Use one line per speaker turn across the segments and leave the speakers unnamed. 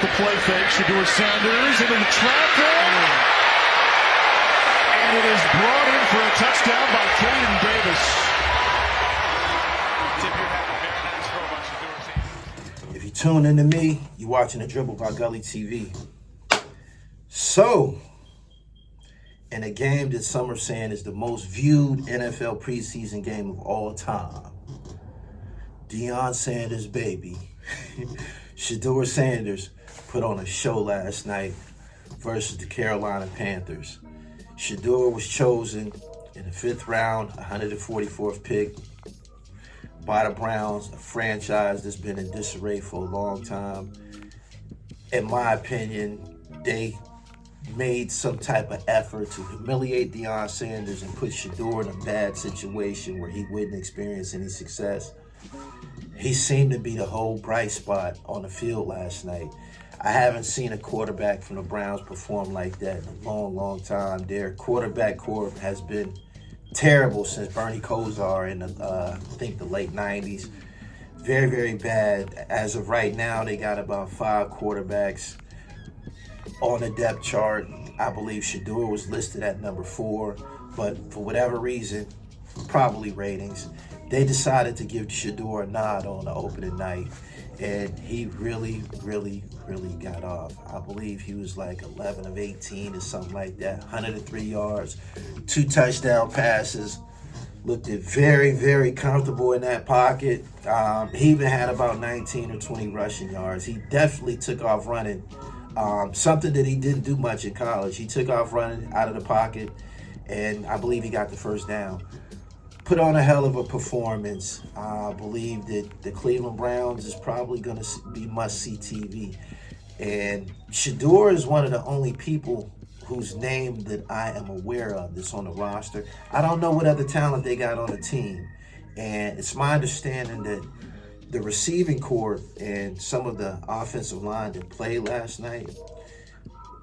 the play fake. Sheduer Sanders into the traffic. And it is brought in for a touchdown by Caden Davis.
Tip your hat. Very nice throw by Sheduer Sanders.
If you tune into me, you're watching The Dribble by Gully TV. So, in a game that some are saying is the most viewed NFL preseason game of all time, Deion Sanders' baby, Sheduer Sanders, put on a show last night versus the Carolina Panthers. Shedeur was chosen in the 5th round, 144th pick by the Browns, a franchise that's been in disarray for a long time. In my opinion, they made some type of effort to humiliate Deion Sanders and put Shedeur in a bad situation where he wouldn't experience any success. He seemed to be the whole bright spot on the field last night. I haven't seen a quarterback from the Browns perform like that in a long, long time. Their quarterback corps has been terrible since Bernie Kosar in I think the late 90s. Very, very bad. As of right now, they got about 5 quarterbacks on the depth chart. I believe Shedeur was listed at number 4, but for whatever reason, probably ratings, they decided to give Shedeur a nod on the opening night, and he really got off. I believe he was like 11 of 18 or something like that, 103 yards, 2 touchdown passes, looked very, very comfortable in that pocket. He even had about 19 or 20 rushing yards. He definitely took off running, something that he didn't do much in college. He took off running out of the pocket, and I believe he got the first down. Put on a hell of a performance. I believe that the Cleveland Browns is probably going to be must-see TV. And Shedeur is one of the only people whose name that I am aware of that's on the roster. I don't know what other talent they got on the team. And it's my understanding that the receiving corps and some of the offensive line that played last night,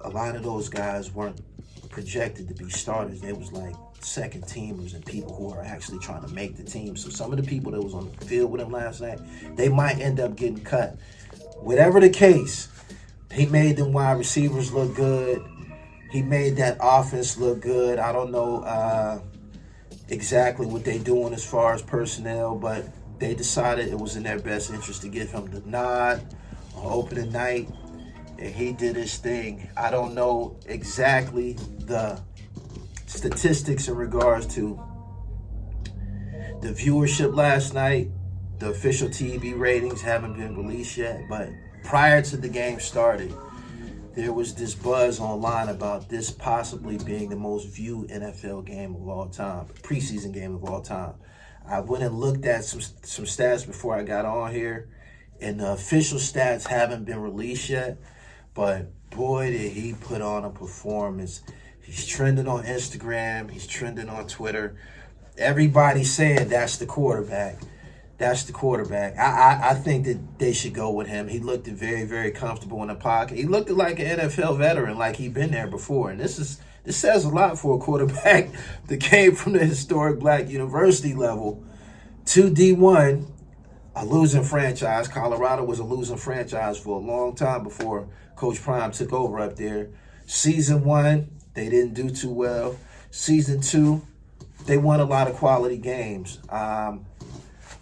a lot of those guys weren't projected to be starters. They was like second teamers and people who are actually trying to make the team. So some of the people that was on the field with him last night, they might end up getting cut. Whatever the case, he made them wide receivers look good. He made that offense look good. I don't know exactly what they're doing as far as personnel, but they decided it was in their best interest to give him the nod on opening night, and he did his thing. I don't know exactly the statistics in regards to the viewership last night. The official TV ratings haven't been released yet, but prior to the game started, there was this buzz online about this possibly being the most viewed NFL game of all time, preseason game of all time. I went and looked at some stats before I got on here, and the official stats haven't been released yet, but boy, did he put on a performance. He's trending on Instagram. He's trending on Twitter. Everybody's saying that's the quarterback. That's the quarterback. I think that they should go with him. He looked very, very comfortable in the pocket. He looked like an NFL veteran, like he'd been there before. And this says a lot for a quarterback that came from the historic Black university level to D1, a losing franchise. Colorado was a losing franchise for a long time before Coach Prime took over up there. Season 1, they didn't do too well. Season 2, they won a lot of quality games.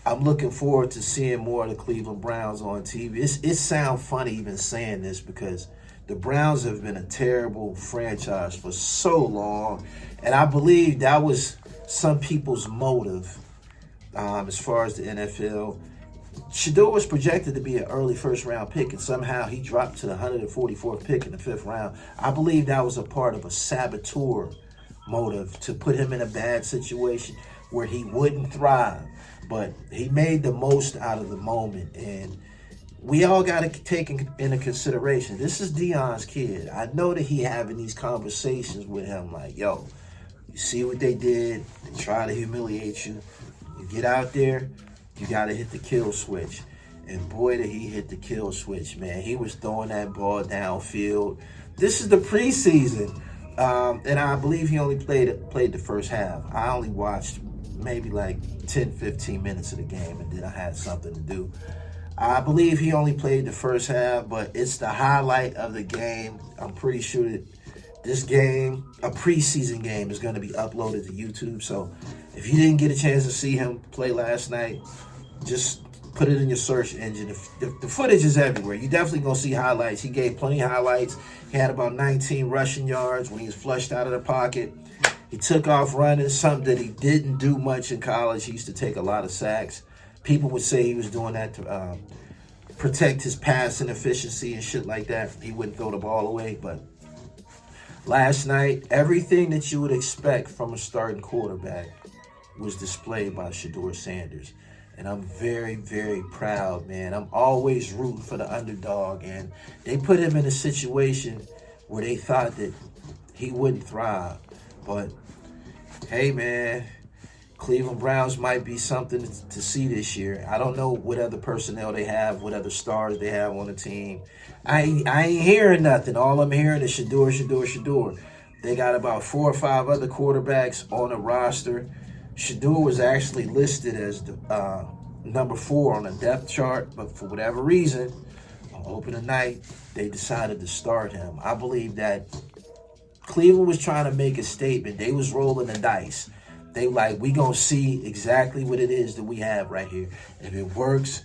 I'm looking forward to seeing more of the Cleveland Browns on TV. It sounds funny even saying this because the Browns have been a terrible franchise for so long, and I believe that was some people's motive as far as the NFL. Shedeur was projected to be an early first-round pick, and somehow he dropped to the 144th pick in the 5th round. I believe that was a part of a saboteur motive to put him in a bad situation where he wouldn't thrive. But he made the most out of the moment, and we all got to take into consideration, this is Deion's kid. I know that he having these conversations with him like, yo, you see what they did? They try to humiliate you. You get out there, you got to hit the kill switch. And boy, did he hit the kill switch, man. He was throwing that ball downfield. This is the preseason. And I believe he only played the first half. I only watched maybe like 10, 15 minutes of the game, and then I had something to do. I believe he only played the first half, but it's the highlight of the game. I'm pretty sure that this game, a preseason game, is going to be uploaded to YouTube. So if you didn't get a chance to see him play last night, just put it in your search engine. The footage is everywhere. You definitely going to see highlights. He gave plenty of highlights. He had about 19 rushing yards when he was flushed out of the pocket. He took off running, something that he didn't do much in college. He used to take a lot of sacks. People would say he was doing that to protect his passing efficiency and shit like that. He wouldn't throw the ball away. But last night, everything that you would expect from a starting quarterback was displayed by Sheduer Sanders. And I'm very, very proud, man. I'm always rooting for the underdog. And they put him in a situation where they thought that he wouldn't thrive. But, hey, man, Cleveland Browns might be something to see this year. I don't know what other personnel they have, what other stars they have on the team. I ain't hearing nothing. All I'm hearing is Shedeur. They got about 4 or 5 other quarterbacks on the roster. Shedeur was actually listed as the number 4 on the depth chart, but for whatever reason, on opening night, they decided to start him. I believe that Cleveland was trying to make a statement. They was rolling the dice. They like, we going to see exactly what it is that we have right here. If it works,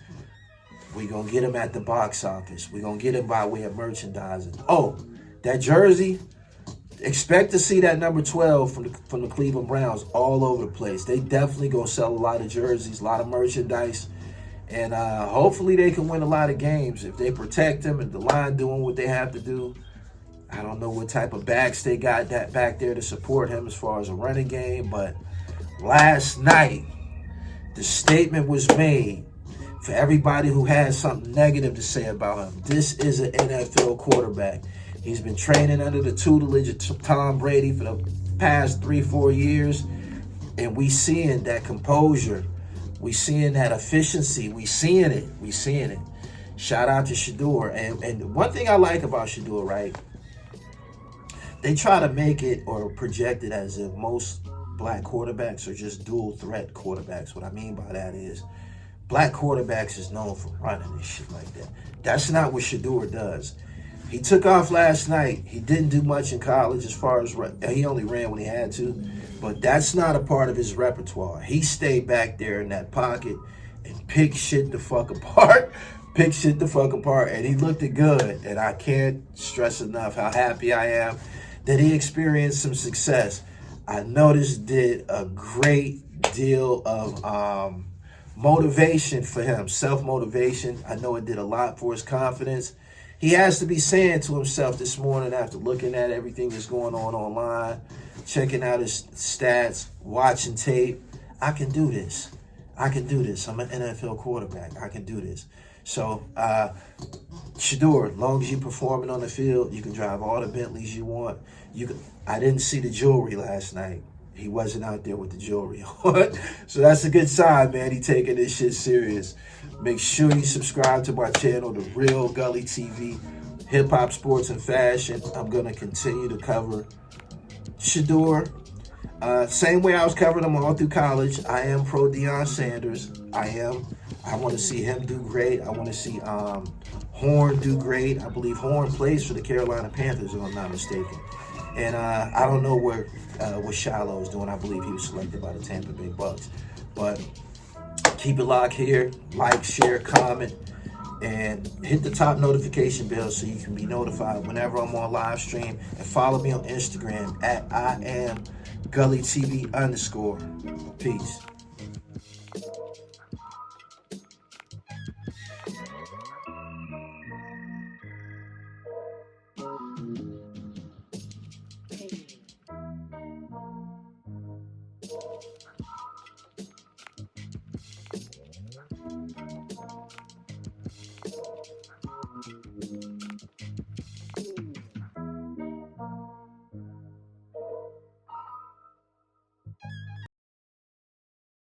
we going to get him at the box office. we going to get him by way of merchandising. Oh, that jersey, expect to see that number 12 from the Cleveland Browns all over the place. They definitely going to sell a lot of jerseys, a lot of merchandise. And hopefully they can win a lot of games. If they protect him and the line doing what they have to do. I don't know what type of backs they got that back there to support him as far as a running game, but last night, the statement was made for everybody who has something negative to say about him. This is an NFL quarterback. He's been training under the tutelage of Tom Brady for the past 3-4 years, and we seeing that composure. We seeing that efficiency. We seeing it. Shout out to Shedeur. And one thing I like about Shedeur, right? They try to make it or project it as if most black quarterbacks are just dual threat quarterbacks. What I mean by that is black quarterbacks is known for running and shit like that. That's not what Shedeur does. He took off last night. He didn't do much in college as far as he only ran when he had to, but that's not a part of his repertoire. He stayed back there in that pocket and picked shit the fuck apart. And he looked good. And I can't stress enough how happy I am that he experienced some success. I noticed did a great deal of motivation for him, self-motivation. I know it did a lot for his confidence. He has to be saying to himself this morning after looking at everything that's going on online, checking out his stats, watching tape, I can do this. I'm an NFL quarterback. I can do this. So, Shedeur, as long as you're performing on the field, you can drive all the Bentleys you want. I didn't see the jewelry last night. He wasn't out there with the jewelry on. So that's a good sign, man. He taking this shit serious. Make sure you subscribe to my channel, The Real Gully TV, hip-hop, sports, and fashion. I'm going to continue to cover Shedeur. Same way I was covering him all through college. I am pro Deion Sanders. I want to see him do great. I want to see Horn do great. I believe Horn plays for the Carolina Panthers, if I'm not mistaken. And I don't know what Shiloh is doing. I believe he was selected by the Tampa Bay Bucks. But keep it locked here. Like, share, comment, and hit the top notification bell so you can be notified whenever I'm on live stream. And follow me on Instagram at @IamGullyTV_. Peace.